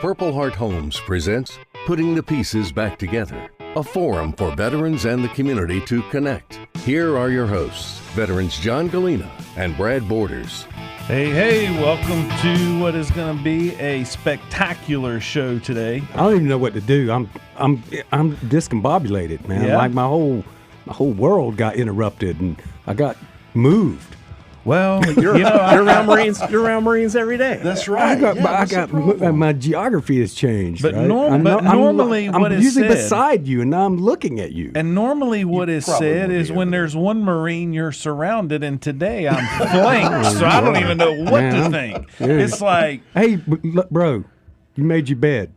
Purple Heart Homes presents Putting the Pieces Back Together, a forum for veterans and the community to connect. Here are your hosts, veterans John Galena and Brad Borders. Hey, welcome to what is going to be a spectacular show today. I don't even know what to do. I'm discombobulated, man. Yeah. Like my whole world got interrupted and I got moved. Well, You're around Marines. You're around Marines every day. That's right. My geography has changed. But right? normally I'm what is usually said, beside you, and now I'm looking at you. and normally what is said is when there's one Marine, you're surrounded, and today I'm flanked, so I don't even know what to think. It's like, hey, bro, you made your bed.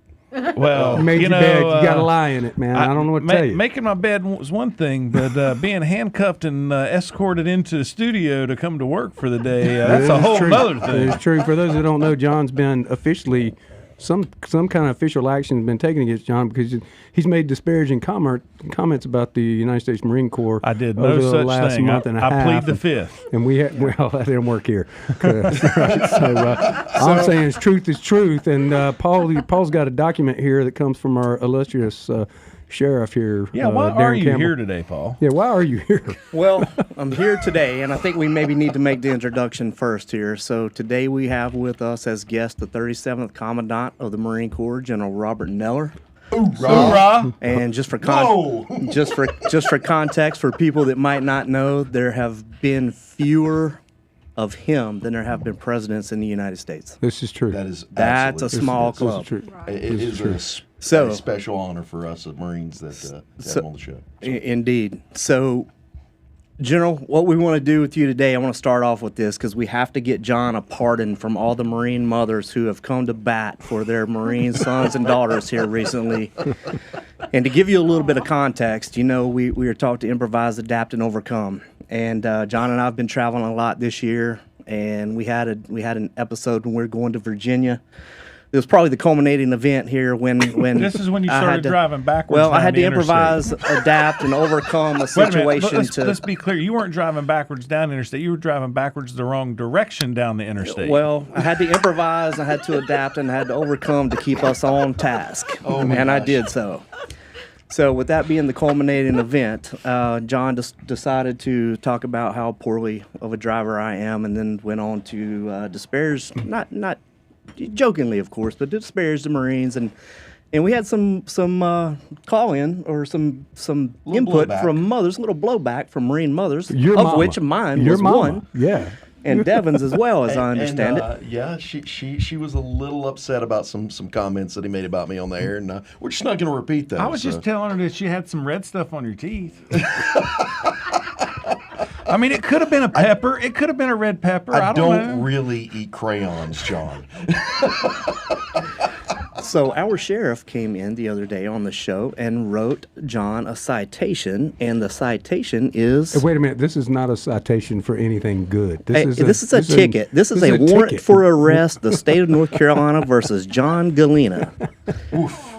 well, You made your bed. You got to lie in it, man. I don't know what to tell you. Making my bed was one thing, but being handcuffed and escorted into the studio to come to work for the day, that's a whole other thing. It's true. For those who don't know, John's been officially, some kind of official action has been taken against John because he's made disparaging comments about the United States Marine Corps. I did over no the such last thing. month and a I half. plead the fifth. And that didn't work here. Right, all I'm saying is truth is truth. And Paul's got a document here that comes from our illustrious sheriff here. Yeah, why Darren are you Campbell. here today, Paul? Yeah, why are you here? Well, I'm here today, and I think we maybe need to make the introduction first here. So today we have with us as guest the 37th Commandant of the Marine Corps, General Robert Neller. Hoorah! And just for context, for people that might not know, there have been fewer of him than there have been presidents in the United States. This is true. That's a small This club. is true. It is So- a special honor for us as Marines that to have him on the show. Indeed. So, General, what we want to do with you today, I want to start off with this because we have to get John a pardon from all the Marine mothers who have come to bat for their Marine sons and daughters here recently. And to give you a little bit of context, we were taught to improvise, adapt, and overcome. And John and I have been traveling a lot this year, and we had an episode when we were going to Virginia. It was probably the culminating event here when This is when you started driving backwards. Well, I down had the to interstate. improvise, adapt, and overcome a Wait a minute. situation Let's be clear. You weren't driving backwards down the interstate. You were driving backwards the wrong direction down the interstate. Well, I had to improvise, I had to adapt, and I had to overcome to keep us on task. And I did so. So with that being the culminating event, John just decided to talk about how poorly of a driver I am, and then went on to disparage, not jokingly, of course, but disparage the Marines, and we had some call in or some input blowback. from mothers, little blowback from Marine mothers, Your of mama. which mine Your was mama. one, Yeah. and Devin's as well, as I understand it. Yeah, she was a little upset about some comments that he made about me on the air, and we're just not going to repeat those. I was just telling her that she had some red stuff on your teeth. I mean, it could have been a pepper. It could have been a red pepper. I don't know. really eat crayons, John. So our sheriff came in the other day on the show and wrote John a citation, and the citation is... Wait a minute. This is not a citation for anything good. This is a ticket. This is a warrant ticket. for arrest, the state of North Carolina versus John Galena.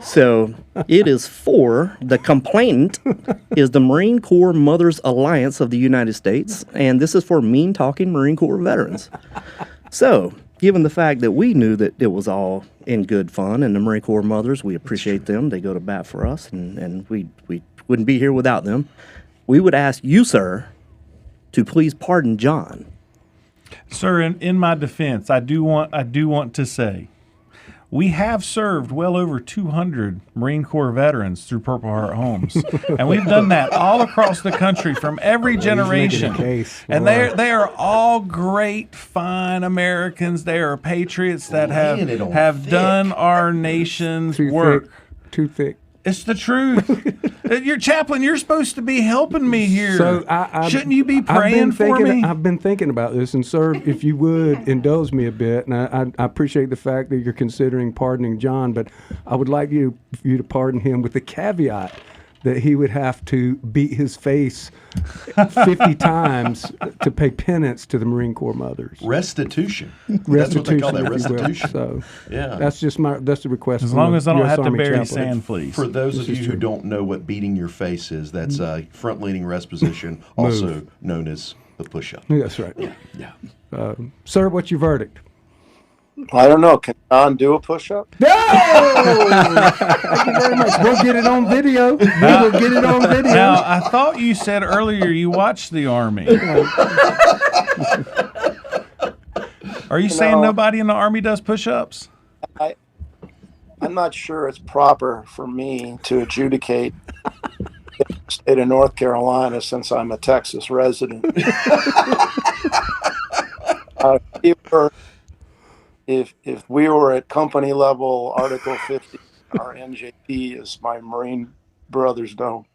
So it is for, the complainant is the Marine Corps Mothers Alliance of the United States, and this is for mean-talking Marine Corps veterans. So, given the fact that we knew that it was all in good fun, and the Marine Corps mothers, we appreciate them. They go to bat for us, and we wouldn't be here without them. We would ask you, sir, to please pardon John. Sir, in my defense, I do want to say, we have served well over 200 Marine Corps veterans through Purple Heart Homes, and we've done that all across the country from every generation. And they are all great, fine Americans. They are patriots that have done our nation's work. Too thick. It's the truth. Your chaplain, you're supposed to be helping me here. So shouldn't you be praying for me? I've been thinking about this, and sir, if you would indulge me a bit, and I appreciate the fact that you're considering pardoning John, but I would like you to pardon him with the caveat that he would have to beat his face 50 times to pay penance to the Marine Corps mothers. Restitution. That's what they call that, if you will. restitution. So Yeah. that's the request. As from long the as I don't US have to Army bury chaplain. sand, please. For those of you who don't know what beating your face is, that's front-leaning rest position, also known as a push-up. That's right. Yeah. Sir, what's your verdict? I don't know. Can John do a push-up? No! Thank you very much. We'll get it on video. We will get it on video. Now, I thought you said earlier you watched the Army. Are you saying nobody in the Army does push-ups? I'm not sure it's proper for me to adjudicate the state of North Carolina since I'm a Texas resident. If we were at company level, Article 50, our NJP, as my Marine brothers know,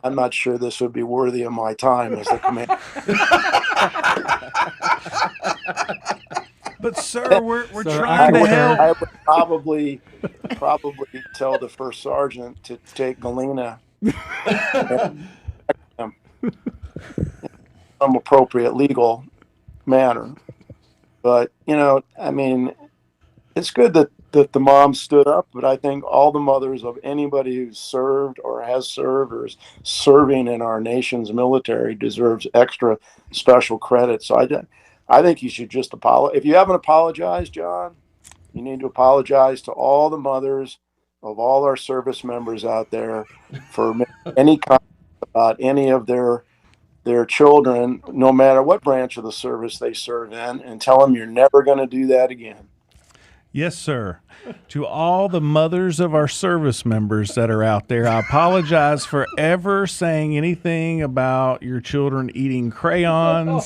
I'm not sure this would be worthy of my time as the commander. But sir, we're trying to help. I would probably tell the first sergeant to take Galena in some appropriate legal manner. But I mean, it's good that the mom stood up, but I think all the mothers of anybody who's served or has served or is serving in our nation's military deserves extra special credit. So I think you should just apologize. If you haven't apologized, John, you need to apologize to all the mothers of all our service members out there for any comment about any of their children, no matter what branch of the service they serve in, and tell them you're never going to do that again. Yes, sir. To all the mothers of our service members that are out there, I apologize for ever saying anything about your children eating crayons,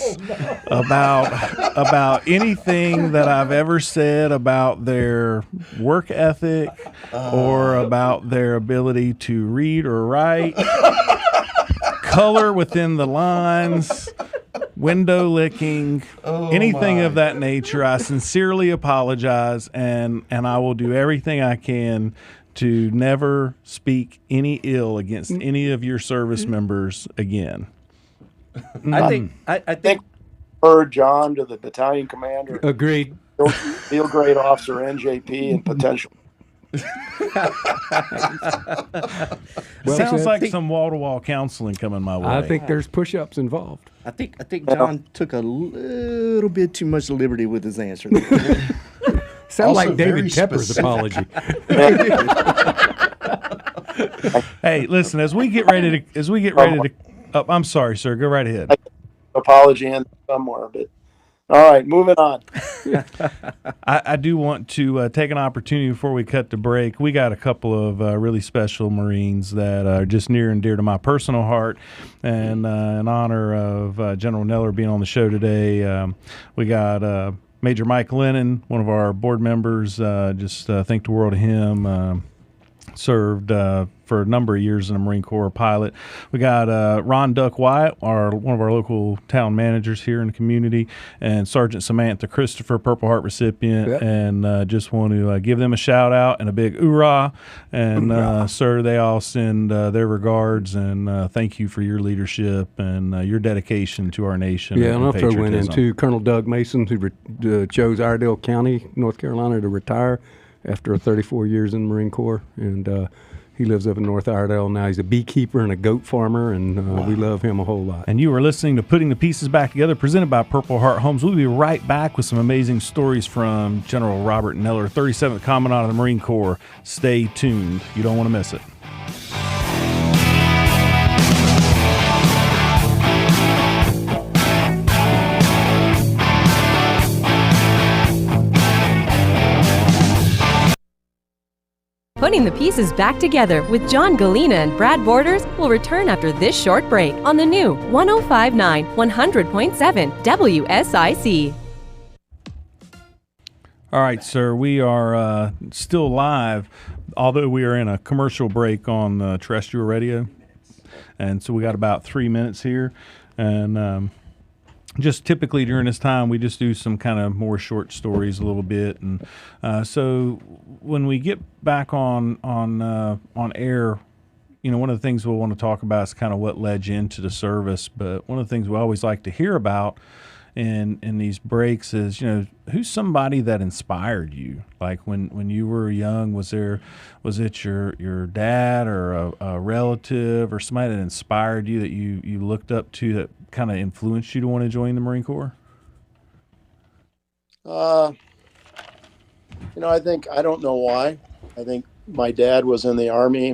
about anything that I've ever said about their work ethic or about their ability to read or write, color within the lines, window licking, anything of that nature. I sincerely apologize, and I will do everything I can to never speak any ill against any of your service members again. I think Heard John to the battalion commander. Agreed. Field grade officer, NJP, and potential. Sounds like some wall-to-wall counseling coming my way. I think there's push-ups involved. I think John took a little bit too much liberty with his answer. Sounds like very David Tepper's apology. Hey, listen, as we get ready to oh, I'm sorry, sir. Go right ahead. Apology in somewhere, but all right, moving on. I do want to take an opportunity before we cut to break. We got a couple of really special Marines that are just near and dear to my personal heart. And in honor of General Neller being on the show today, we got Major Mike Lennon, one of our board members. Just think the world of him. Served for a number of years in the Marine Corps, pilot. We got Ron Duck Wyatt, one of our local town managers here in the community, and Sergeant Samantha Christopher, Purple Heart recipient. Yep. And just want to give them a shout out and a big hoorah. And sir, they all send their regards and thank you for your leadership and your dedication to our nation. Yeah, and I'll throw one in too. Colonel Doug Mason, who chose Iredell County, North Carolina, to retire after 34 years in the Marine Corps, and he lives up in North Iredell now. He's a beekeeper and a goat farmer, and we love him a whole lot. And you are listening to Putting the Pieces Back Together, presented by Purple Heart Homes. We'll be right back with some amazing stories from General Robert Neller, 37th Commandant of the Marine Corps. Stay tuned. You don't want to miss it. Putting the Pieces Back Together with John Galena and Brad Borders will return after this short break on the new 105.9 100.7 WSIC. All right, sir, we are still live, although we are in a commercial break on terrestrial radio. And so we got about 3 minutes here. And just typically during this time, we just do some kind of more short stories a little bit. And so when we get back on air, you know, one of the things we'll want to talk about is kind of what led you into the service. But one of the things we always like to hear about in these breaks is, you know, who's somebody that inspired you? Like when you were young, was it your dad or a relative or somebody that inspired you that you looked up to that kind of influenced you to want to join the Marine Corps? I don't know why. I think my dad was in the Army.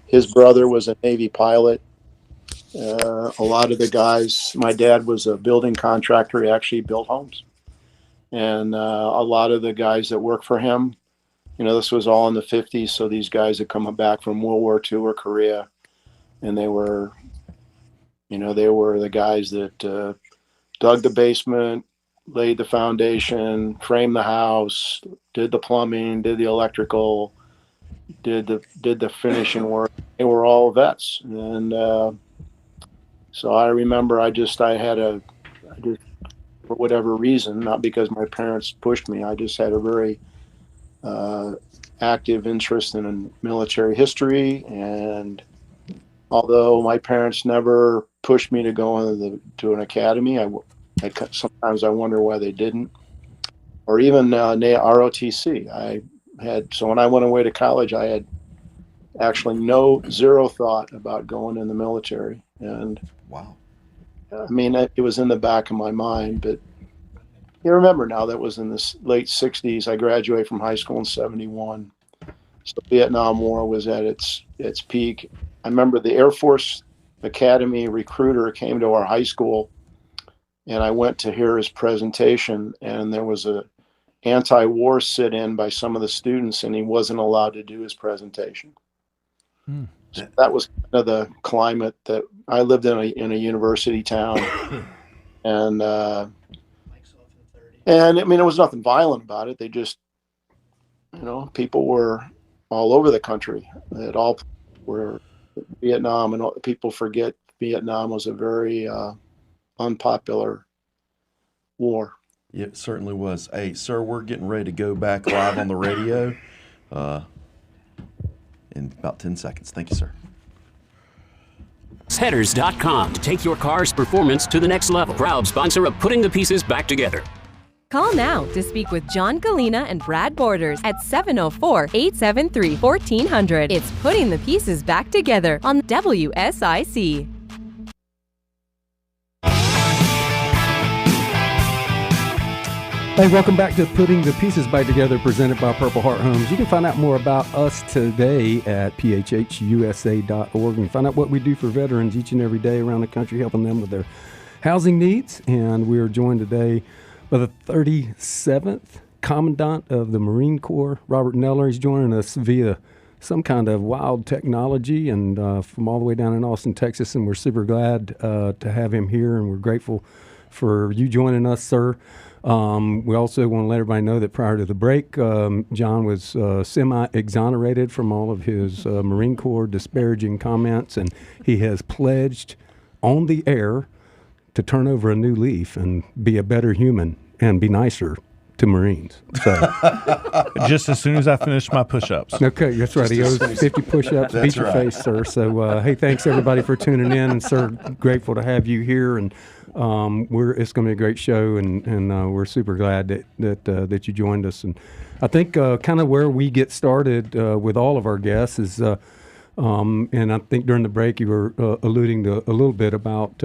His brother was a Navy pilot. A lot of the guys, my dad was a building contractor. He actually built homes. And a lot of the guys that worked for him, this was all in the 50s. So these guys had come back from World War II or Korea. And they were the guys that dug the basement, laid the foundation, framed the house, did the plumbing, did the electrical, did the finishing work. They were all vets. And so I remember I just for whatever reason, not because my parents pushed me, I just had a very active interest in military history. And although my parents never pushed me to go to an academy, sometimes I wonder why they didn't. Or even ROTC. So when I went away to college, I had actually zero thought about going in the military. And Wow. I mean, it was in the back of my mind, but you remember now that was in the late 60s. I graduated from high school in 71. So Vietnam War was at its peak. I remember the Air Force Academy recruiter came to our high school, and I went to hear his presentation, and there was a anti-war sit-in by some of the students, and he wasn't allowed to do his presentation. So that was kind of the climate that I lived in a university town, and I mean, there was nothing violent about it. They just, people were all over the country. It all were Vietnam, and people forget Vietnam was a very unpopular war. It certainly was. Hey, sir, we're getting ready to go back live on the radio in about 10 seconds. Thank you, sir. Headers.com to take your car's performance to the next level. Proud sponsor of Putting the Pieces Back Together. Call now to speak with John Galena and Brad Borders at 704-873-1400. It's Putting the Pieces Back Together on WSIC. Hey, welcome back to Putting the Pieces Back Together, presented by Purple Heart Homes. You can find out more about us today at phhusa.org and find out what we do for veterans each and every day around the country, helping them with their housing needs. And we are joined today by the 37th Commandant of the Marine Corps, Robert Neller. He's joining us via some kind of wild technology and from all the way down in Austin, Texas. And we're super glad to have him here, and we're grateful for you joining us, sir. We also want to let everybody know that prior to the break, John was semi-exonerated from all of his Marine Corps disparaging comments, and he has pledged on the air to turn over a new leaf and be a better human and be nicer to Marines. So, Just as soon as I finish my push-ups. okay, that's right. He owes 50 push-ups. Beat your face, sir. So, hey, thanks everybody for tuning in, and sir, grateful to have you here. And it's going to be a great show, and we're super glad that you joined us. And I think kind of where we get started with all of our guests is, and I think during the break you were alluding to a little bit about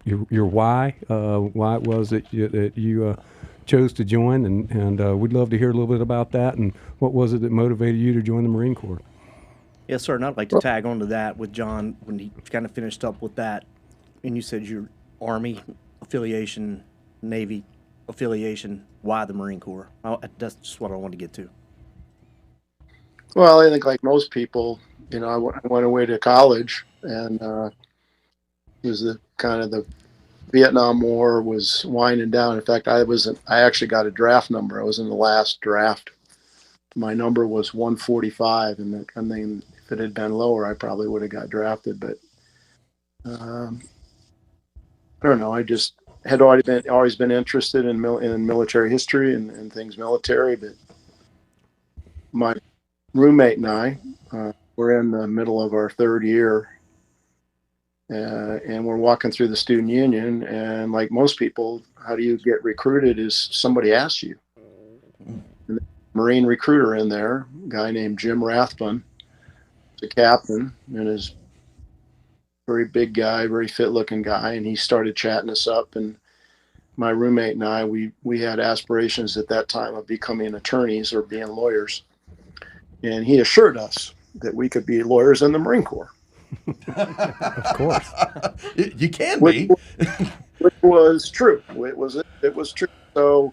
your why it was that you chose to join, and we'd love to hear a little bit about that, and what was it that motivated you to join the Marine Corps? Yes, sir, and I'd like to tag on to that with John when he kind of finished up with that. And you said your Army affiliation, Navy affiliation, why the Marine Corps? That's just what I want to get to. Well, I think like most people, I went away to college, and it was the Vietnam War was winding down. In fact, I actually got a draft number. I was in the last draft. My number was 145, and I mean, if it had been lower, I probably would have got drafted. But I don't know. I just had always been interested in military history and things military. But my roommate and I were in the middle of our third year. And we're walking through the student union, and like most people, how do you get recruited is somebody asks you. And the Marine recruiter in there, a guy named Jim Rathbun, the captain, and is very big guy, very fit looking guy, and he started chatting us up, and my roommate and I, we had aspirations at that time of becoming attorneys or being lawyers. And he assured us that we could be lawyers in the Marine Corps. Of course. You can Which, be. which was true. It was true. So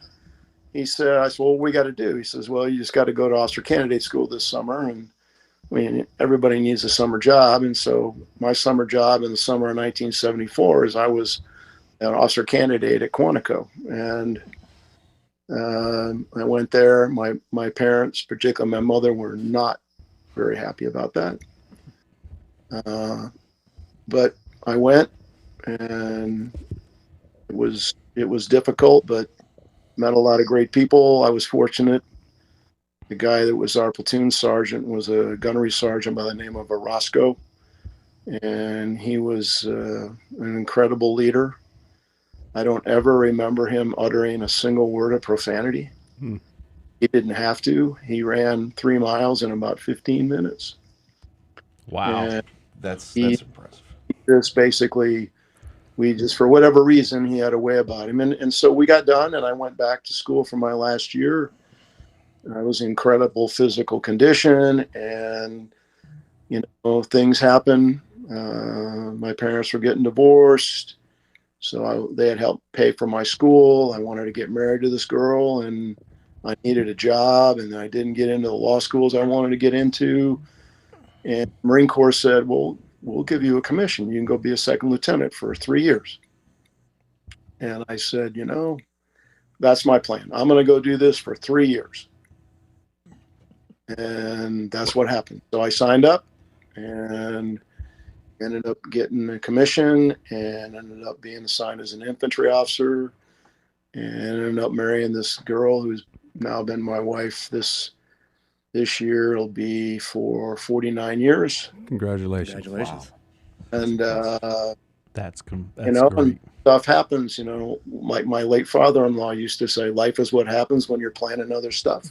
he said, I said, well, what we got to do? He says, well, you just got to go to officer candidate school this summer. And I mean, everybody needs a summer job. And so my summer job in the summer of 1974 is I was an officer candidate at Quantico. And I went there. My parents, particularly my mother, were not very happy about that. But I went, and it was difficult, but met a lot of great people. I was fortunate. The guy that was our platoon sergeant was a gunnery sergeant by the name of Orozco, and he was an incredible leader. I don't ever remember him uttering a single word of profanity. He didn't have to. He ran 3 miles in about 15 minutes. Wow. And That's he impressive. just basically, we just, for whatever reason, he had a way about him. And so we got done, and I went back to school for my last year. I was in incredible physical condition, and, you know, things happen. My parents were getting divorced. So they had helped pay for my school. I wanted to get married to this girl, and I needed a job, and I didn't get into the law schools I wanted to get into. And the Marine Corps said, well, we'll give you a commission. You can go be a second lieutenant for 3 years. And I said, you know, that's my plan. I'm going to go do this for 3 years. And that's what happened. So I signed up and ended up getting a commission, and ended up being assigned as an infantry officer, and ended up marrying this girl who's now been my wife. This year it'll be for 49 years. Congratulations. Congratulations. And That's you know, great. and stuff happens. You know, like my late father-in-law used to say, life is what happens when you're planning other stuff.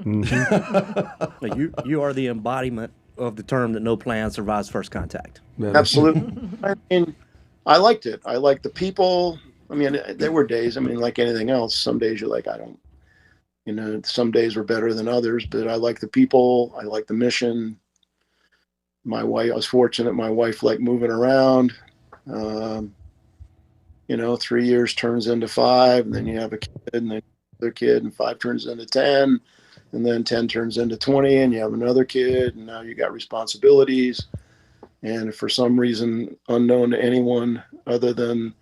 Well, you are the embodiment of the term that no plan survives first contact. Absolutely. I mean, I liked it. I liked the people. I mean, there were days, I mean, like anything else, some days you're like, I don't, you know, some days were better than others, but I like the people. I like the mission. My wife, I was fortunate. My wife liked moving around. You know, 3 years turns into 5, and then you have a kid, and then another kid, and 5 turns into 10, and then 10 turns into 20, and you have another kid, and now you got responsibilities. And for some reason unknown to anyone other than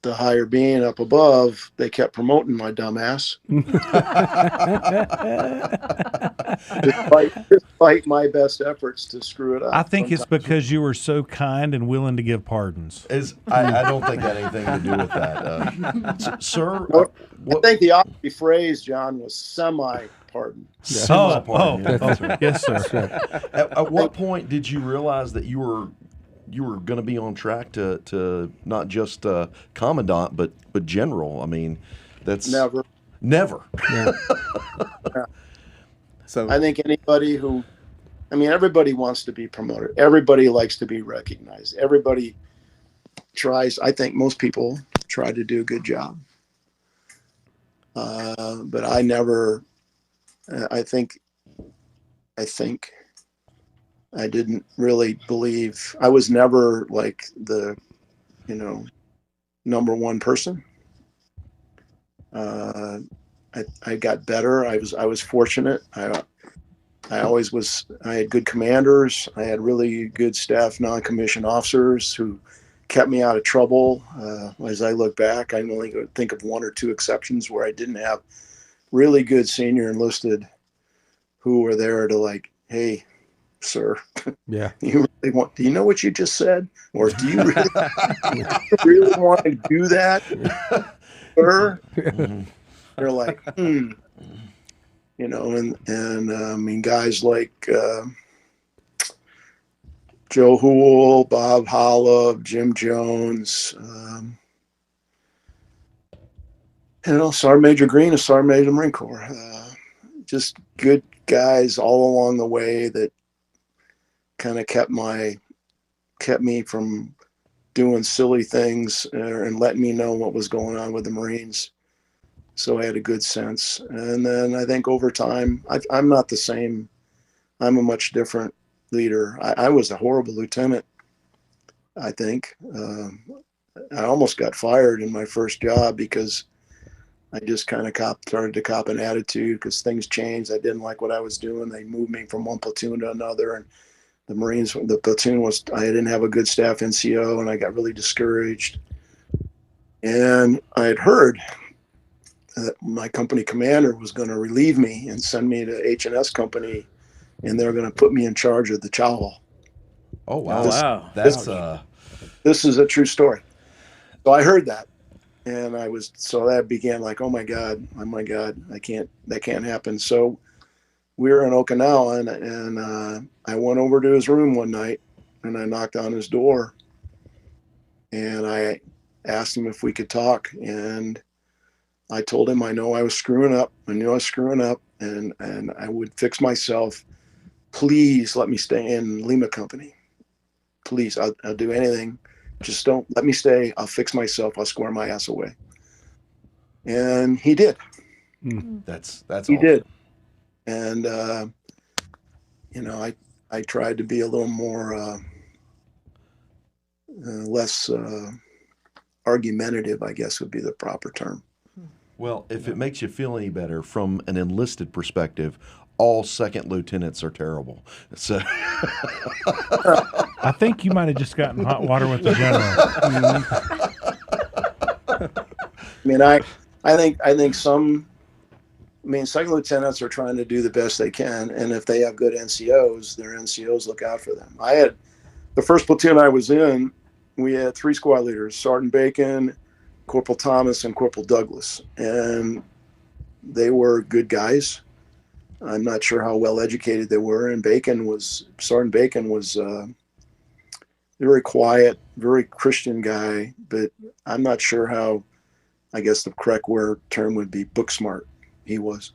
the higher being up above, they kept promoting my dumbass. despite my best efforts to screw it up. I think it's because you were so kind and willing to give pardons. I don't think that had anything to do with that. Sir, I think the Aussie phrase, John, was semi-pardon. Yes, sir. At what point did you realize that you were going to be on track to not just commandant but general? I mean, that's never. Yeah. So I think anybody who, I mean, everybody wants to be promoted. Everybody likes to be recognized. Everybody tries. I think most people try to do a good job. But I never. I think I didn't really believe. I was never like the, you know, number one person. I got better. I was fortunate. I always was. I had good commanders. I had really good staff, non-commissioned officers who kept me out of trouble. As I look back, I can only think of 1 or 2 exceptions where I didn't have really good senior enlisted who were there to like, hey, sir, yeah, you really want? Do you know what you just said, or do you really want to do that, sir? They're like, you know, and I mean, guys like Joe Hool, Bob Hollub, Jim Jones, you know, Sergeant Major Green, a Sergeant Major Marine Corps, just good guys all along the way that kind of kept me from doing silly things and letting me know what was going on with the Marines. So I had a good sense. And then I think over time, I'm not the same. I'm a much different leader. I was a horrible lieutenant, I think. I almost got fired in my first job because I just kind of started to cop an attitude because things changed. I didn't like what I was doing. They moved me from one platoon to another. And the platoon I didn't have a good staff NCO, and I got really discouraged. And I had heard that my company commander was going to relieve me and send me to H&S company, and they were going to put me in charge of the chow hall. Oh, wow. Wow. This is a true story. So I heard that, and so that began like, oh my God, that can't happen. So we were in Okinawa, and I went over to his room one night, and I knocked on his door, and I asked him if we could talk, and I told him I knew I was screwing up, and I would fix myself. Please let me stay in Lima Company. Please, I'll do anything. Just don't let me stay. I'll fix myself. I'll square my ass away. And he did. That's he awesome. did. And I tried to be a little more less argumentative, I guess would be the proper term. Well, if it makes you feel any better, from an enlisted perspective, all second lieutenants are terrible. So I think you might have just gotten hot water with the general. I think second lieutenants are trying to do the best they can, and if they have good NCOs, their NCOs look out for them. I had the first platoon I was in, we had 3 squad leaders: Sergeant Bacon, Corporal Thomas, and Corporal Douglas, and they were good guys. I'm not sure how well educated they were, and Sergeant Bacon was a very quiet, very Christian guy, but I'm not sure how, I guess the correct term would be book smart he was.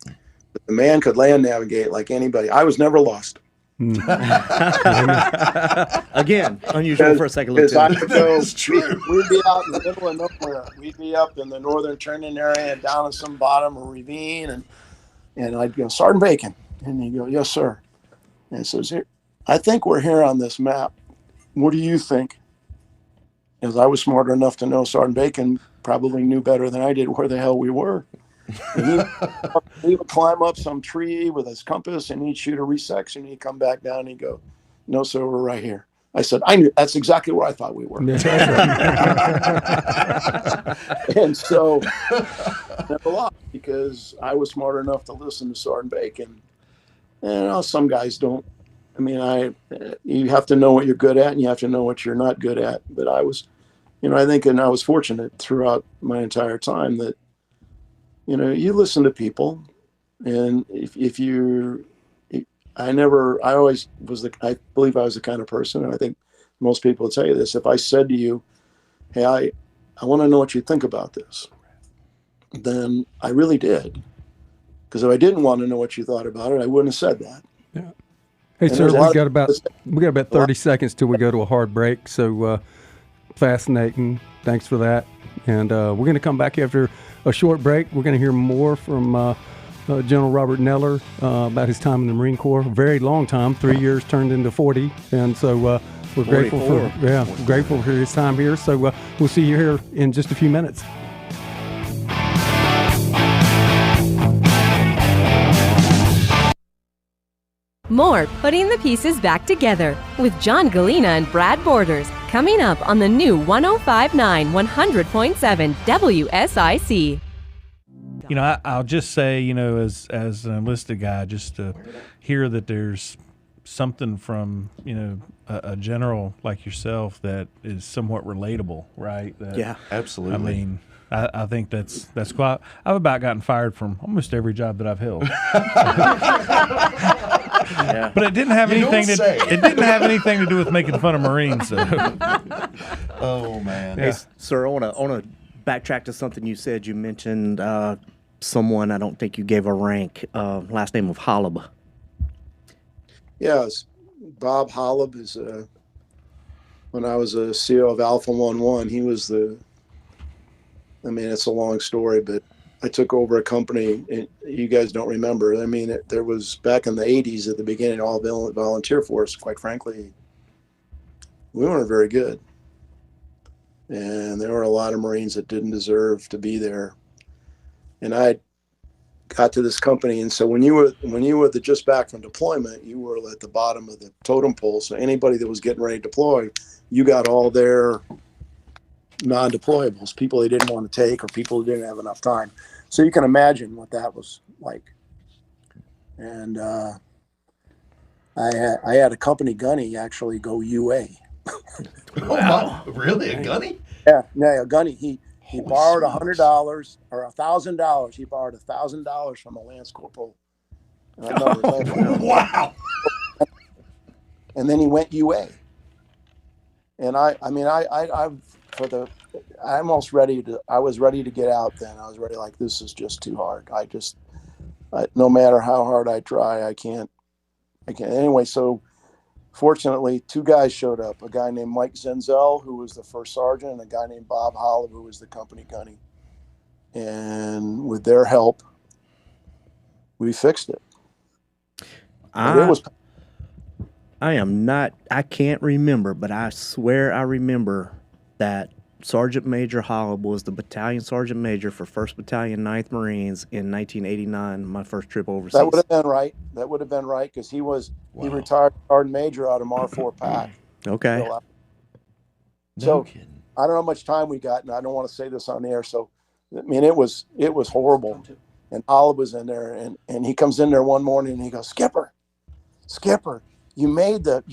But the man could land navigate like anybody. I was never lost. Again, unusual for a second lieutenant. We'd be out in the middle of nowhere. We'd be up in the northern turning area and down in some bottom or ravine, and I'd go, Sergeant Bacon. And he'd go, yes, sir. And he says, here, I think we're here on this map. What do you think? Because I was smart enough to know Sergeant Bacon probably knew better than I did where the hell we were. And he would climb up some tree with his compass, and he'd shoot a resection. He'd come back down and he'd go, no, sir, we're right here. I said, I knew that's exactly where I thought we were. And so never lost, because I was smart enough to listen to Sergeant Bacon. And some guys don't. I mean, you have to know what you're good at, and you have to know what you're not good at. But I was, I think, and I was fortunate throughout my entire time that, you listen to people, and I believe I was the kind of person, and I think most people would tell you this. If I said to you, hey, I want to know what you think about this, then I really did. Because if I didn't want to know what you thought about it, I wouldn't have said that. Yeah. Hey, sir, we got about 30 seconds till we go to a hard break. So fascinating. Thanks for that. And we're going to come back after a short break. We're going to hear more from General Robert Neller about his time in the Marine Corps. A very long time, 3 years turned into 40. And so we're grateful for his time here. So we'll see you here in just a few minutes. More Putting the Pieces Back Together with John Galena and Brad Borders, coming up on the new 105.9 100.7 WSIC. I'll just say, as an enlisted guy, just to hear that there's something from, a general like yourself that is somewhat relatable, right? Yeah, absolutely. I mean, I think that's quite. I've about gotten fired from almost every job that I've held. Yeah. But it didn't have anything to do with making fun of Marines. So. Oh man. Hey, sir, I want to backtrack to something you said. You mentioned someone, I don't think you gave a rank, last name of Holub. Yes, Bob Holub is when I was a CO of Alpha 11, he was it's a long story, but I took over a company, and you guys don't remember. There was back in the 80s at the beginning, all volunteer force, quite frankly, we weren't very good. And there were a lot of Marines that didn't deserve to be there. And I got to this company, and so when you were just back from deployment, you were at the bottom of the totem pole. So anybody that was getting ready to deploy, you got all their non-deployables, people they didn't want to take or people who didn't have enough time. So you can imagine what that was like. And I had a company gunny actually go UA. Wow, really? A gunny? Yeah, a gunny. He borrowed $100 or $1,000. He borrowed $1,000 from a Lance Corporal. Wow. And then he went UA. And I was ready to get out then. I was ready, like, this is just too hard. No matter how hard I try, I can't. Anyway, so fortunately, two guys showed up, a guy named Mike Zenzel, who was the first sergeant, and a guy named Bob Hollab, who was the company gunny. And with their help, we fixed it. I can't remember, but I swear I remember that Sergeant Major Hollab was the battalion sergeant major for 1st Battalion, 9th Marines in 1989, my first trip overseas. That would have been right, because he retired sergeant major out of MAR-4 PAC. Okay. So I don't know how much time we got, and I don't want to say this on the air. So, it was horrible. And Hollab was in there, and he comes in there one morning and he goes, Skipper, you made the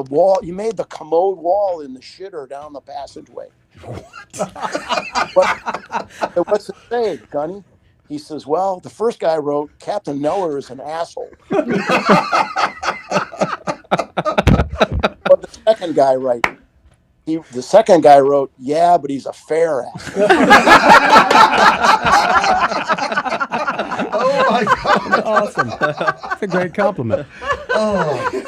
wall, you made the commode wall in the shitter down the passageway. What's it say, Gunny? He says, well, the first guy wrote, Captain Neller is an asshole. But the second guy wrote, yeah, but he's a fair ass. Oh my God. Awesome. That's a great compliment. Oh.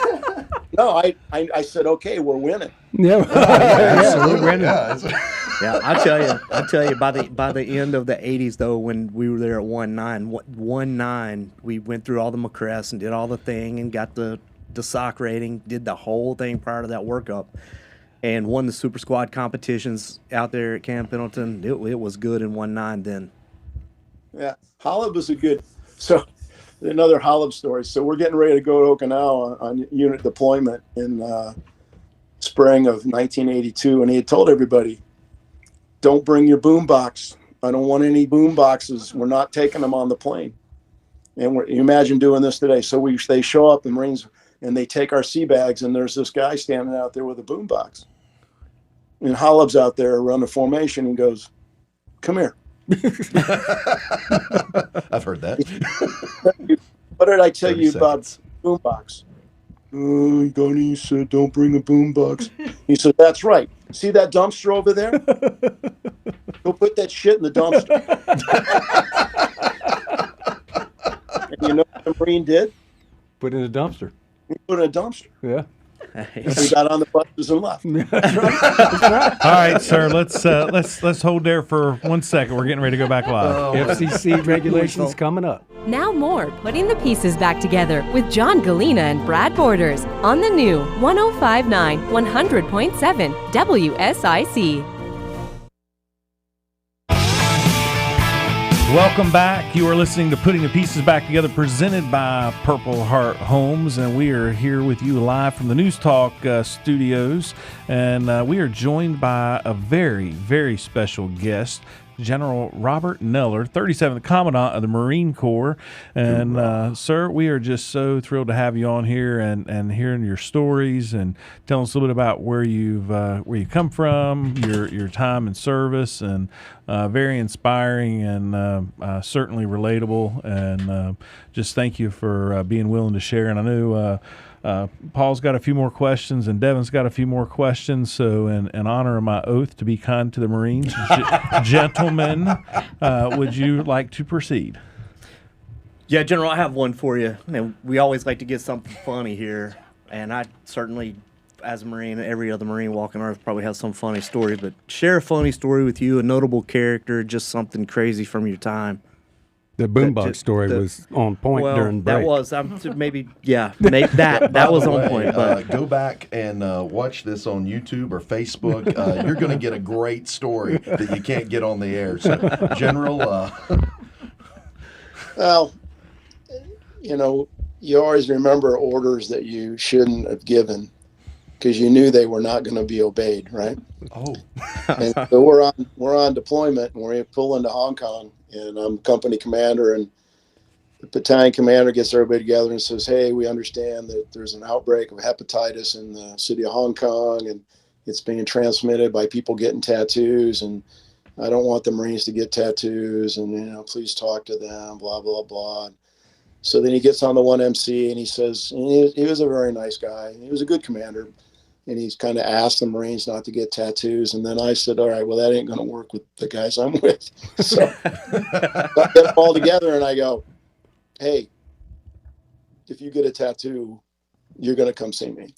No, I said, okay, we're winning. Yeah, Absolutely. we're winning. Yeah, I'll tell you. By the end of the '80s, though, when we were there at 1-9, we went through all the McCrest and did all the thing and got the SOC rating, did the whole thing prior to that workup, and won the Super Squad competitions out there at Camp Pendleton. It was good in 1-9 then. Yeah, Hollab was so another Hollab story. So we're getting ready to go to Okinawa on unit deployment in spring of 1982, and he had told everybody, don't bring your boom box. I don't want any boom boxes. We're not taking them on the plane. And you imagine doing this today. So they show up, the Marines, and they take our sea bags, and there's this guy standing out there with a boom box. And Hollab's out there running a formation and goes, come here. I've heard that. What did I tell you seconds. about boombox? Gunny said, don't bring a boombox. He said, that's right. See that dumpster over there? Go put that shit in the dumpster. And you know what the Marine did? Put in a dumpster. He put in a dumpster. Yeah. We got on the buses and left. That's right. All right, sir. Let's hold there for 1 second. We're getting ready to go back live. FCC regulations coming up. Now more Putting the Pieces Back Together with John Galena and Brad Borders on the new 105.9 100.7 WSIC. Welcome back. You are listening to Putting the Pieces Back Together, presented by Purple Heart Homes, and we are here with you live from the News Talk studios, and we are joined by a very, very special guest, General Robert Neller, 37th Commandant of the Marine Corps. And, sir, we are just so thrilled to have you on here and hearing your stories and telling us a little bit about where you come from, your time in service, and very inspiring and certainly relatable. And just thank you for being willing to share. And I know Paul's got a few more questions, and Devin's got a few more questions. So, in honor of my oath to be kind to the Marines, gentlemen, would you like to proceed? Yeah, General, I have one for you. We always like to get something funny here, and I certainly as a Marine, every other Marine walking Earth probably has some funny story, but share a funny story with you, a notable character, just something crazy from your time. The boombox story was on point during break. That was maybe that was on point. But go back and watch this on YouTube or Facebook. You're going to get a great story that you can't get on the air. So, General. Well, you always remember orders that you shouldn't have given because you knew they were not going to be obeyed, right? Oh. And so we're on deployment, and we're pulling to Hong Kong, and I'm company commander, and the battalion commander gets everybody together and says, hey, we understand that there's an outbreak of hepatitis in the city of Hong Kong, and it's being transmitted by people getting tattoos, and I don't want the Marines to get tattoos, and, please talk to them, blah, blah, blah. So then he gets on the 1MC, and he says, and he was a very nice guy. He was a good commander, and he's kind of asked the Marines not to get tattoos. And then I said, all right, well, that ain't going to work with the guys I'm with. So I get them all together, and I go, hey, if you get a tattoo, you're going to come see me.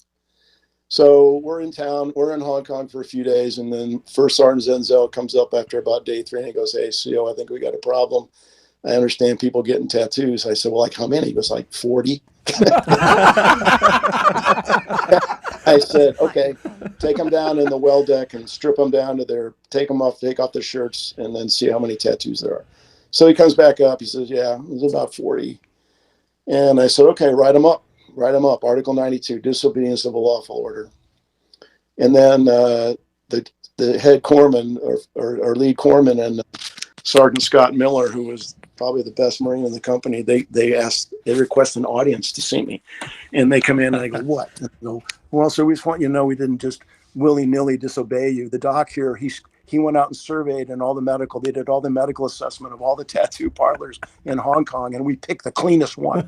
So we're in town. We're in Hong Kong for a few days, and then First Sergeant Zenzel comes up after about day 3, and he goes, hey, CO, I think we got a problem. I understand people getting tattoos. I said, well, like how many? He goes, like 40. I said, okay, take them down in the well deck and strip them down to take off their shirts, and then see how many tattoos there are. So he comes back up. He says, yeah, there's about 40. And I said, okay, write them up. Article 92, disobedience of a lawful order. And then the head corpsman or lead corpsman and Sergeant Scott Miller, who was probably the best Marine in the company, they request an audience to see me. And they come in and I go, what? And I go, well, so we just want you to know we didn't just willy-nilly disobey you. The doc here, he went out and surveyed and they did all the medical assessment of all the tattoo parlors in Hong Kong, and we picked the cleanest one.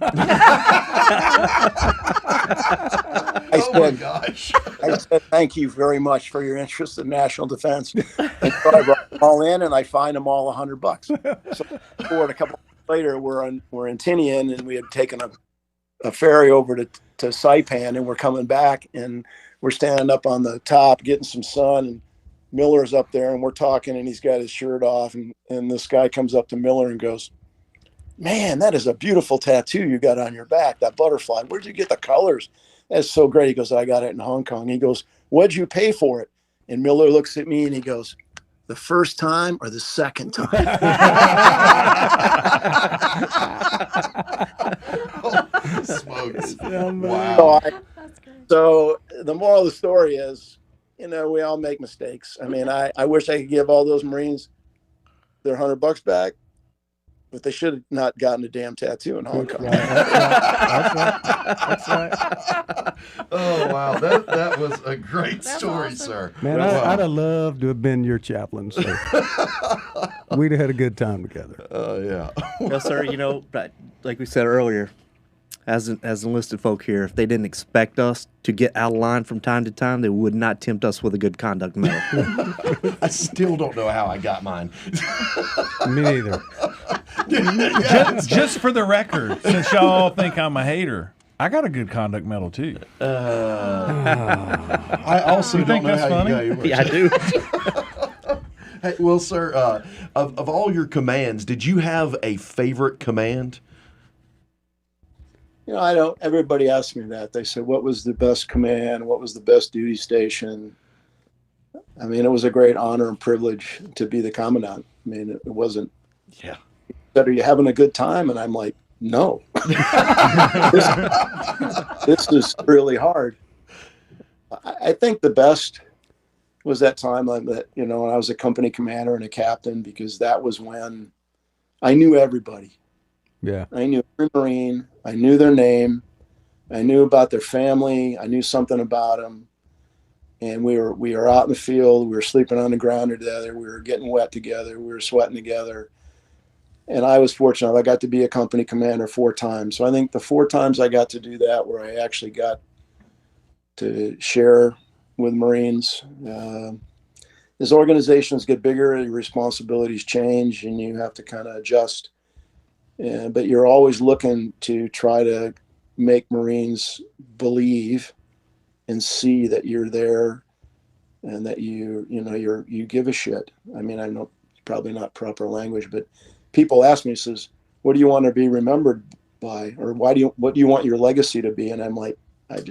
My gosh. I said, thank you very much for your interest in national defense. And so I brought them all in, and I fined them all $100. So a couple later, we're in Tinian, and we had taken a ferry over to Saipan, and we're coming back, and we're standing up on the top getting some sun, and Miller's up there, and we're talking, and he's got his shirt off, and this guy comes up to Miller and goes, man, that is a beautiful tattoo you got on your back, that butterfly. Where'd you get the colors? That's so great. He goes, I got it in Hong Kong. He goes, what'd you pay for it? And Miller looks at me and he goes, the first time or the second time? Oh, smokes. Wow. So the moral of the story is, we all make mistakes. I mean, I wish I could give all those Marines their $100 back, but they should have not gotten a damn tattoo in Hong Kong. That's right. Oh, wow. That was a great story, awesome. Sir. Man, I'd have loved to have been your chaplain, sir. We'd have had a good time together. Yeah. Yes, sir. Like we said earlier, as enlisted folk here, if they didn't expect us to get out of line from time to time, they would not tempt us with a good conduct medal. I still don't know how I got mine. Me neither. Just for the record, since y'all think I'm a hater, I got a good conduct medal too. I also don't know how funny? you got yours. Yeah, I do. Hey, well, sir, of all your commands, did you have a favorite command? I don't. Everybody asks me that. They said, what was the best command? What was the best duty station? I mean, it was a great honor and privilege to be the commandant. I mean, it wasn't. Yeah. Are you having a good time? And I'm like, no. this is really hard. I think the best was that time that, when I was a company commander and a captain, because that was when I knew everybody. Yeah. I knew every Marine. I knew their name. I knew about their family. I knew something about them. And we were out in the field. We were sleeping on the ground together. We were getting wet together. We were sweating together. And I was fortunate. I got to be a company commander 4 times. So I think the 4 times I got to do that, where I actually got to share with Marines. As organizations get bigger, your responsibilities change, and you have to kind of adjust. But you're always looking to try to make Marines believe and see that you're there and that you give a shit. I mean, I know probably not proper language, but people ask me, says, what do you want to be remembered by? Or what do you want your legacy to be? And I'm like, I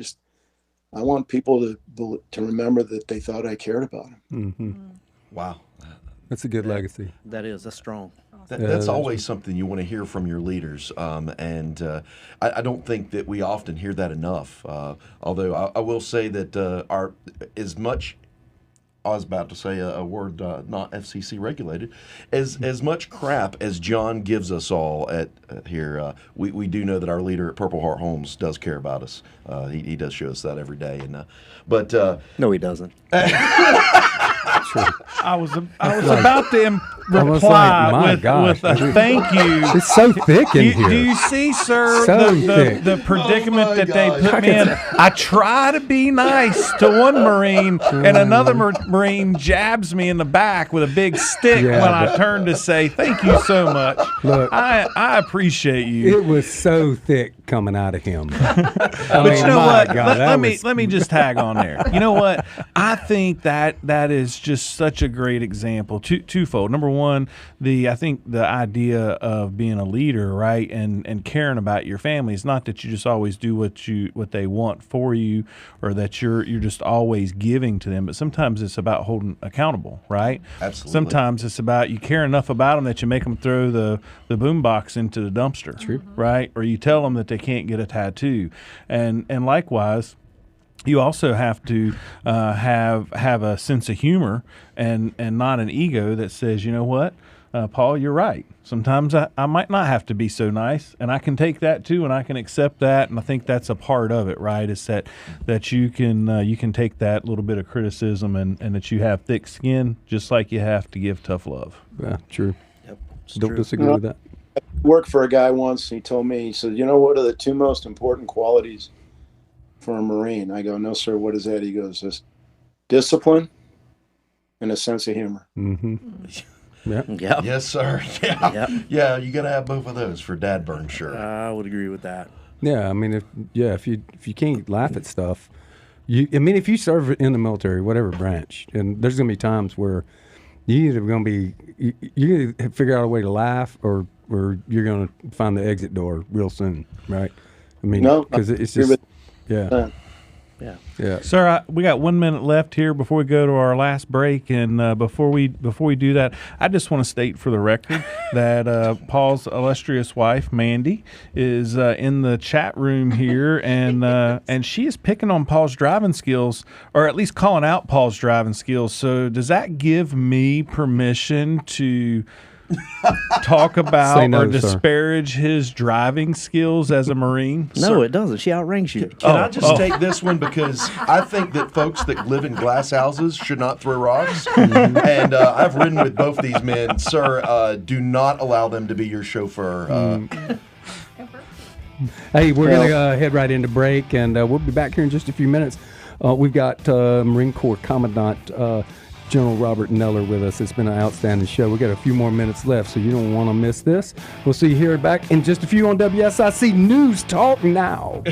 want people to remember that they thought I cared about them. Mm-hmm. Wow. That's a good legacy. That's strong. That's always something you want to hear from your leaders, and I don't think that we often hear that enough. Although I will say that I was about to say a word not FCC regulated, as much crap as John gives us all at here, we do know that our leader at Purple Heart Homes does care about us. He does show us that every day, but No, he doesn't. I was about to reply with a thank you. It's so thick in here. Do you see, sir, So the predicament that they gosh. put me in? I try to be nice to one Marine, and another Marine jabs me in the back with a big stick when I turn to say thank you so much. Look, I appreciate you. It was so thick coming out of him. But you know what? Let me just tag on there. You know what? I think that is just such a great example. Twofold. Number one, I think the idea of being a leader, right, and caring about your family is not that you just always do what they want for you, or that you're just always giving to them. But sometimes it's about holding accountable, right? Absolutely. Sometimes it's about you care enough about them that you make them throw the boombox into the dumpster. True. Right? Or you tell them that they can't get a tattoo, and likewise. You also have to have a sense of humor and not an ego that says, you know what, Paul, you're right. Sometimes I might not have to be so nice, and I can take that too, and I can accept that, and I think that's a part of it, right? Is that you can take that little bit of criticism and that you have thick skin, just like you have to give tough love. Yeah, true. Yep, Don't disagree with that. I worked for a guy once. He told me, he said, you know, what are the two most important qualities for a Marine? I go, no, sir. What is that? He goes, this discipline and a sense of humor. Mm-hmm. Yeah. Yes, sir. Yeah. Yep. Yeah, you got to have both of those for Dad Burn, sure. I would agree with that. Yeah, I mean, if you can't laugh at stuff, if you serve in the military, whatever branch, and there's gonna be times where you're gonna figure out a way to laugh, or you're gonna find the exit door real soon, right? I mean, because it's just yeah. Sir, we got 1 minute left here before we go to our last break, and before we do that, I just want to state for the record that Paul's illustrious wife, Mandy, is in the chat room here, and she is picking on Paul's driving skills, or at least calling out Paul's driving skills. So does that give me permission to talk about or disparage his driving skills as a Marine? No, it doesn't. She outranks you. Can I just take this one, because I think that folks that live in glass houses should not throw rocks. And I've ridden with both these men. Sir, do not allow them to be your chauffeur. Hey, we're going to head right into break, and we'll be back here in just a few minutes. We've got Marine Corps Commandant General Robert Neller with us. It's been an outstanding show. We got a few more minutes left, so you don't want to miss this. We'll see you here back in just a few on WSIC News Talk Now.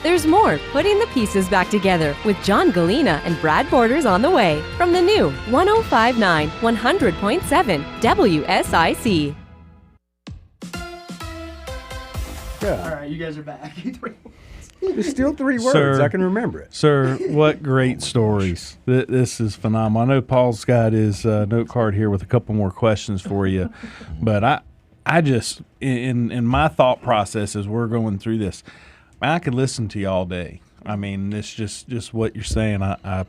There's more Putting the Pieces Back Together with John Galena and Brad Borders on the way from the new 105.9 100.7 WSIC. Yeah. All right, you guys are back. There's still three words. Sir, I can remember it. Sir, what great stories. This is phenomenal. I know Paul's got his note card here with a couple more questions for you, but I just, in my thought process as we're going through this, I could listen to you all day. I mean, it's just what you're saying. I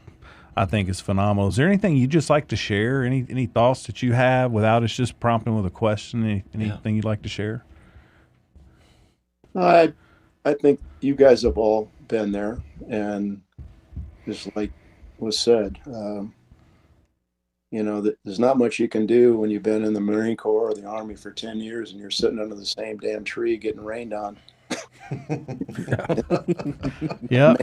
think is phenomenal. Is there anything you'd just like to share? Any thoughts that you have without us just prompting with a question? Anything you'd like to share? I think you guys have all been there, and just like was said, there's not much you can do when you've been in the Marine Corps or the Army for 10 years and you're sitting under the same damn tree getting rained on. Yeah.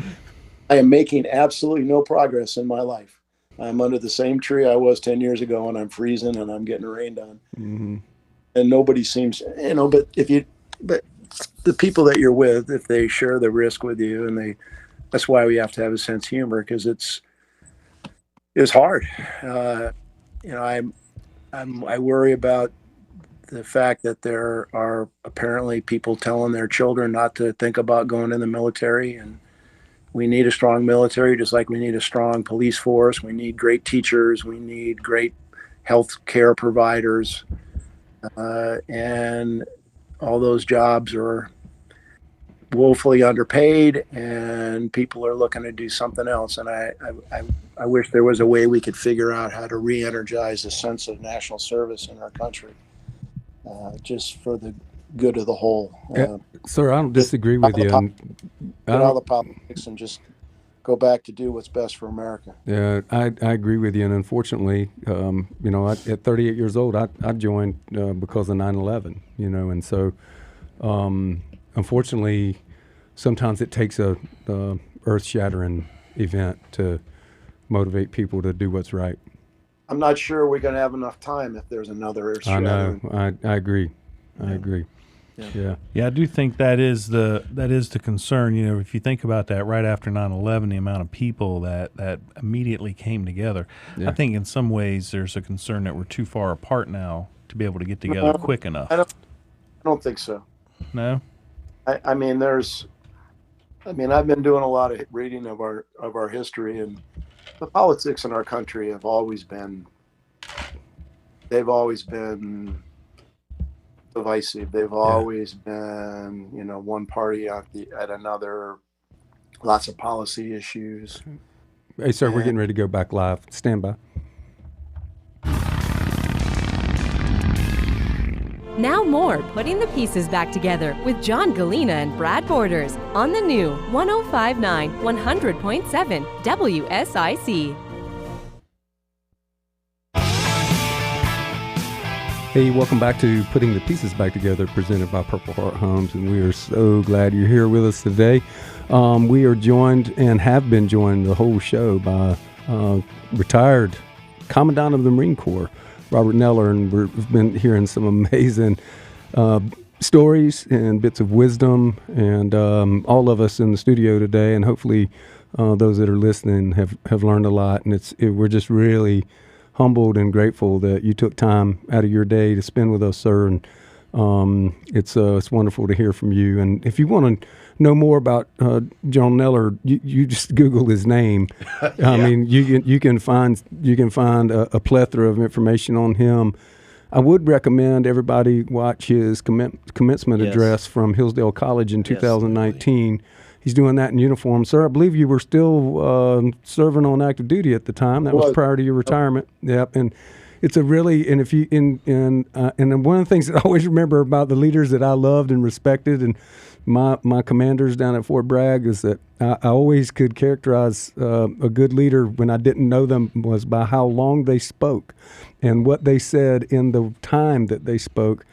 I am making absolutely no progress in my life. I'm under the same tree I was 10 years ago, and I'm freezing and I'm getting rained on. Mm-hmm. And nobody seems, but the people that you're with, if they share the risk with you, and that's why we have to have a sense of humor, because it's hard. I worry about the fact that there are apparently people telling their children not to think about going in the military, and we need a strong military, just like we need a strong police force. We need great teachers. We need great health care providers. And all those jobs are woefully underpaid, and people are looking to do something else. And I wish there was a way we could figure out how to re-energize the sense of national service in our country, just for the good of the whole. Sir, I don't disagree with you. Get all the politics and just go back to do what's best for America. Yeah, I agree with you. And unfortunately, at 38 years old, I joined because of 9/11, and so unfortunately, sometimes it takes a earth-shattering event to motivate people to do what's right. I'm not sure we're going to have enough time if there's another earth-shattering. I know. I agree. I agree. Yeah. I do think that is the concern. If you think about that, right after 9/11, the amount of people that immediately came together. I think in some ways there's a concern that we're too far apart now to be able to get together quick enough. I don't think so. No. I've been doing a lot of reading of our history, and the politics in our country have always been divisive. They've always been, one party at another, lots of policy issues. Hey, sir, we're getting ready to go back live. Stand by. Now more Putting the Pieces Back Together with John Galena and Brad Borders on the new 105.9 100.7 WSIC. Hey, welcome back to Putting the Pieces Back Together, presented by Purple Heart Homes, and we are so glad you're here with us today. We are joined and have been joined the whole show by retired Commandant of the Marine Corps, Robert Neller, and we've been hearing some amazing stories and bits of wisdom, and all of us in the studio today, and hopefully those that are listening have learned a lot, and we're just really humbled and grateful that you took time out of your day to spend with us, sir. And it's wonderful to hear from you. And if you want to know more about General Neller, you just Google his name. I mean, you can find a plethora of information on him. I would recommend everybody watch his commencement address from Hillsdale College in 2019. He's doing that in uniform. Sir, I believe you were still serving on active duty at the time. That was prior to your retirement. Yep. And it's a really, and if you, and one of the things that I always remember about the leaders that I loved and respected, and my commanders down at Fort Bragg, is that I always could characterize a good leader when I didn't know them was by how long they spoke and what they said in the time that they spoke.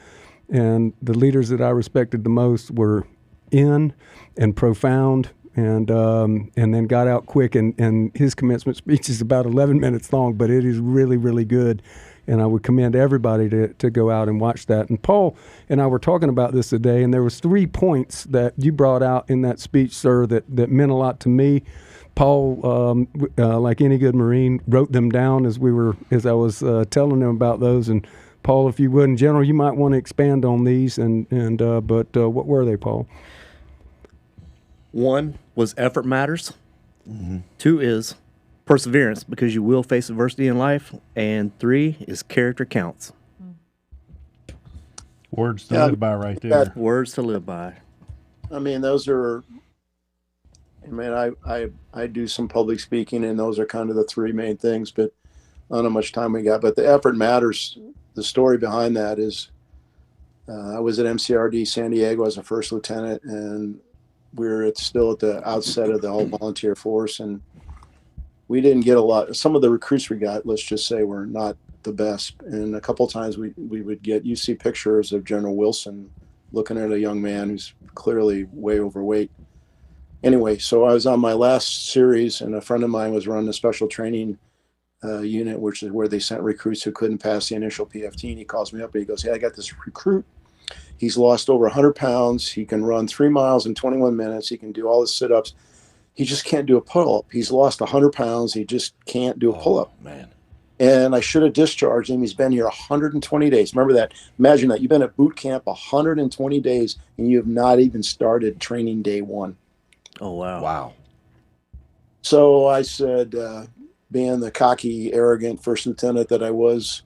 And the leaders that I respected the most were in and profound, and then got out quick. And his commencement speech is about 11 minutes long, but it is really, really good. And I would commend everybody to go out and watch that. And Paul and I were talking about this today, and there was 3 points that you brought out in that speech, sir, that meant a lot to me. Paul, like any good Marine, wrote them down as I was telling him about those. And Paul, if you would, in general, you might want to expand on these. But what were they, Paul? 1 was effort matters. 2 is perseverance, because you will face adversity in life. And 3 is character counts. Words to live by right there. Words to live by. I mean, those are, I do some public speaking, and those are kind of the 3 main things, but I don't know how much time we got. But the effort matters. The story behind that is I was at MCRD San Diego as a first lieutenant, and we're still at the outset of the all volunteer force, and we didn't get a lot. Some of the recruits we got, let's just say, were not the best. And a couple of times we would you see pictures of General Wilson looking at a young man who's clearly way overweight. Anyway, so I was on my last series, and a friend of mine was running a special training unit, which is where they sent recruits who couldn't pass the initial PFT. And he calls me up and he goes, "Hey, I got this recruit He's lost over 100 pounds. He can run 3 miles in 21 minutes. He can do all the sit-ups. He just can't do a pull-up. He's lost 100 pounds. He just can't do a pull-up. Man. And I should have discharged him. He's been here 120 days. Remember that. Imagine that. You've been at boot camp 120 days, and you have not even started training day one. Oh, wow. Wow. So I said, being the cocky, arrogant first lieutenant that I was,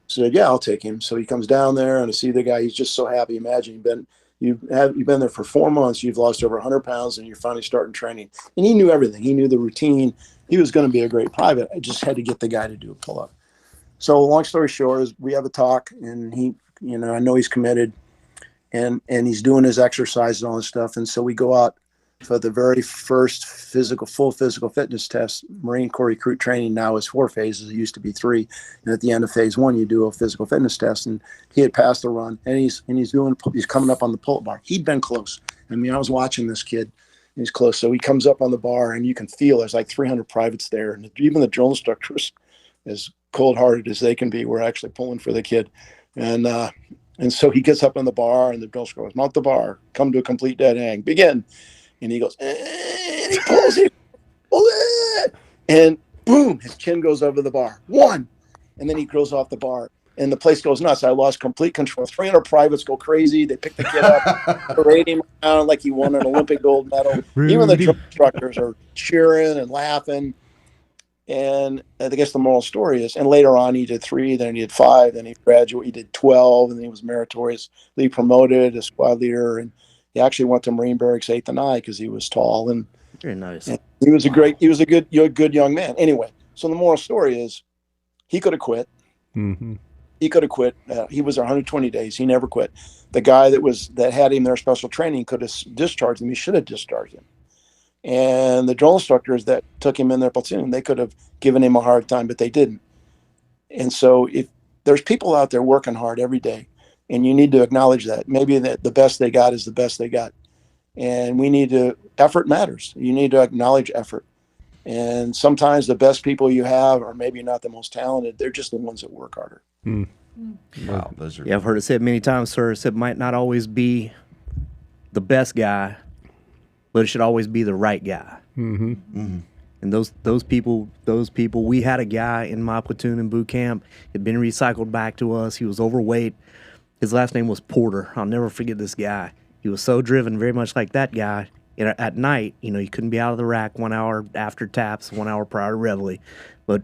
said, yeah, I'll take him. So he comes down there, and I see the guy. He's just so happy. Imagine you've been there for 4 months. You've lost over 100 pounds, and you're finally starting training. And he knew everything. He knew the routine. He was going to be a great private. I just had to get the guy to do a pull-up. So long story short is we have a talk, and he, I know he's committed, and he's doing his exercises and all this stuff. And so we go out for the very first full physical fitness test. Marine Corps recruit training now is 4 phases. It used to be 3. And at the end of phase 1, you do a physical fitness test. And he had passed the run, and he's coming up on the pull-up bar. He'd been close. I mean, I was watching this kid. He's close. So he comes up on the bar, and you can feel there's like 300 privates there. And even the drill instructors, as cold-hearted as they can be, were actually pulling for the kid. And so he gets up on the bar, and the drill instructor goes, mount the bar, come to a complete dead hang, begin. And he goes, and he pulls it, and boom, his chin goes over the bar. 1. And then he goes off the bar, and the place goes nuts. I lost complete control. 300 privates go crazy. They pick the kid up, parade him around like he won an Olympic gold medal. Even the drill instructors are cheering and laughing. And I guess the moral story is, and later on he did 3, then he did 5, then he graduated, he did 12, and then he was meritoriously promoted as squad leader. And he actually went to Marine Barracks 8th and I because he was tall and very nice. And he was a good young man. Anyway, so the moral story is he could have quit. Mm-hmm. He could have quit. He was there 120 days. He never quit. The guy that had him there special training could have discharged him. He should have discharged him. And the drill instructors that took him in their platoon, they could have given him a hard time, but they didn't. And so if there's people out there working hard every day, and you need to acknowledge that. Maybe that the best they got is the best they got. And effort matters. You need to acknowledge effort. And sometimes the best people you have are maybe not the most talented. They're just the ones that work harder. Mm. Wow. Yeah, I've heard it said many times, sir. It might not always be the best guy, but it should always be the right guy. Mm-hmm. Mm-hmm. And those people, we had a guy in my platoon in boot camp. He'd been recycled back to us. He was overweight. His last name was Porter. I'll never forget this guy. He was so driven, very much like that guy. At night, you couldn't be out of the rack 1 hour after taps, 1 hour prior to reveille. But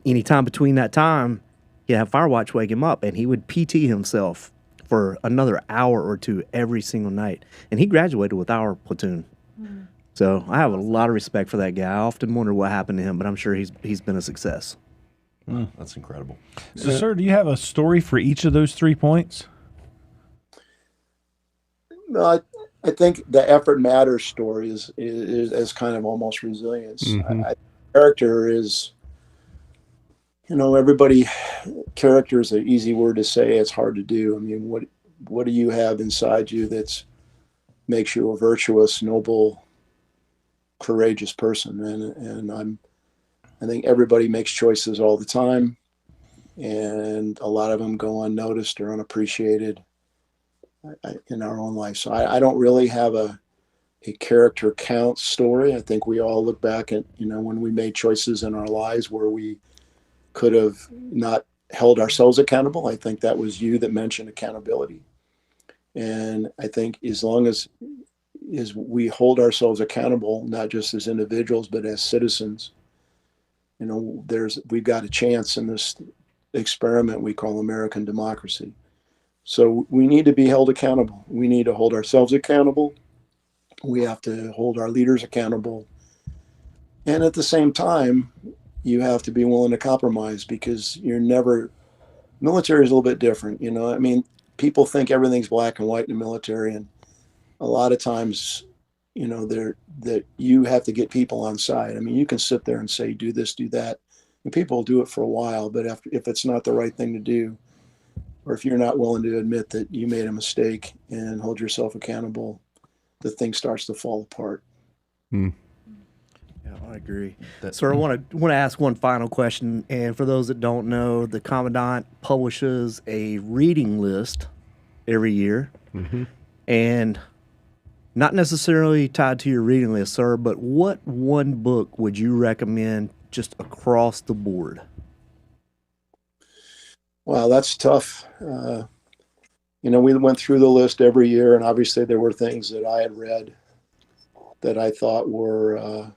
any time between that time, he'd have Firewatch wake him up, and he would PT himself for another hour or 2 every single night. And he graduated with our platoon. Mm. So I have a lot of respect for that guy. I often wonder what happened to him, but I'm sure he's been a success. Wow, that's incredible. So, sir, do you have a story for each of those 3 points? No, I think the effort matters story is kind of almost resilience. Mm-hmm. Character is, character is an easy word to say. It's hard to do. I mean, what do you have inside you that makes you a virtuous, noble, courageous person? And I think everybody makes choices all the time, and a lot of them go unnoticed or unappreciated in our own life. So I don't really have a character count story. I think we all look back at, when we made choices in our lives where we could have not held ourselves accountable. I think that was you that mentioned accountability. And I think as long as we hold ourselves accountable, not just as individuals, but as citizens, we've got a chance in this experiment we call American democracy. So we need to be held accountable. We need to hold ourselves accountable. We have to hold our leaders accountable. And at the same time, you have to be willing to compromise, because military is a little bit different. I mean, people think everything's black and white in the military. And a lot of times, that you have to get people on side. I mean, you can sit there and say, do this, do that. And people will do it for a while, but if it's not the right thing to do, or if you're not willing to admit that you made a mistake and hold yourself accountable, the thing starts to fall apart. Mm. Yeah, I agree. So I want to ask one final question. And for those that don't know, the Commandant publishes a reading list every year. And not necessarily tied to your reading list, sir, but what one book would you recommend just across the board? Wow, that's tough. We went through the list every year, and obviously there were things that I had read that I thought were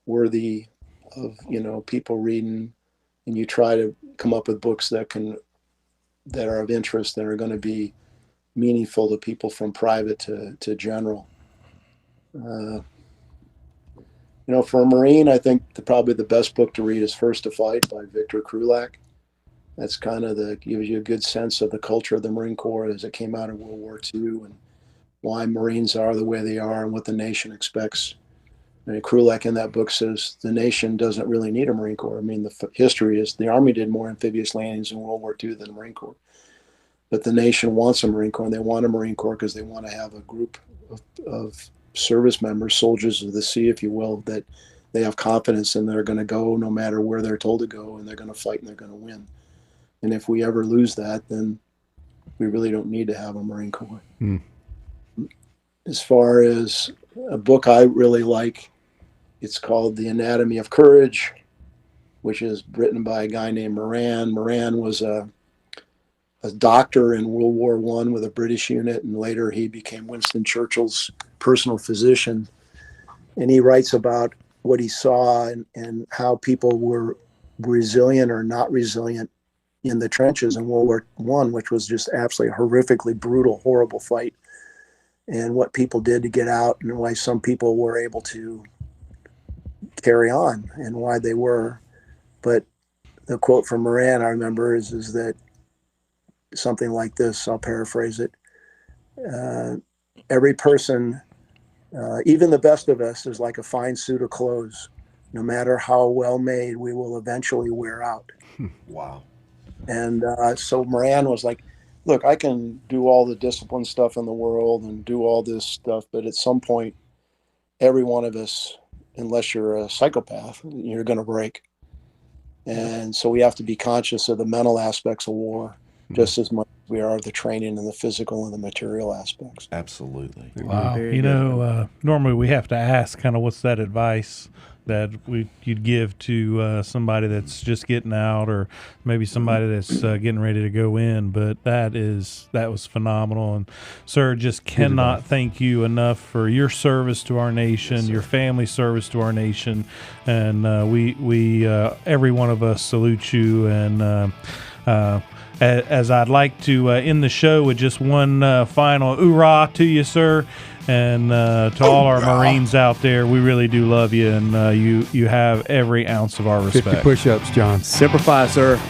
worthy of people reading, and you try to come up with books that are of interest, that are going to be meaningful to people from private to general. For a Marine, I think probably the best book to read is First to Fight by Victor Krulak. That's kind of gives you a good sense of the culture of the Marine Corps as it came out of World War II, and why Marines are the way they are and what the nation expects. Krulak in that book says the nation doesn't really need a Marine Corps. I mean, the history is the Army did more amphibious landings in World War II than the Marine Corps. But the nation wants a Marine Corps, and they want a Marine Corps because they want to have a group of service members, soldiers of the sea, if you will, that they have confidence in. They're going to go no matter where they're told to go, and they're going to fight and they're going to win. And if we ever lose that, then we really don't need to have a Marine Corps. As far as a book I really like, it's called The Anatomy of Courage, which is written by a guy named Moran. Moran was a doctor in World War I with a British unit, and later he became Winston Churchill's personal physician. And he writes about what he saw and how people were resilient or not resilient in the trenches in World War I, which was just absolutely horrifically brutal, horrible fight, and what people did to get out, and why some people were able to carry on and why they were. But the quote from Moran I remember is that something like this, I'll paraphrase it. Every person, even the best of us, is like a fine suit of clothes. No matter how well made, we will eventually wear out. Wow. And so Moran was like, look, I can do all the discipline stuff in the world and do all this stuff, but at some point, every one of us, unless you're a psychopath, you're going to break. And so we have to be conscious of the mental aspects of war just as much as we are of the training and the physical and the material aspects. Absolutely. Wow. Normally we have to ask kind of what's that advice that you'd give to somebody that's just getting out, or maybe somebody that's getting ready to go in. But that was phenomenal. And sir, just cannot thank you enough for your service to our nation, your family service to our nation. And we every one of us salute you. And as I'd like to end the show with just one final hoorah to you, sir. And to all our Marines out there, we really do love you, and you have every ounce of our respect. 50 push-ups, John. Semper Fi, sir.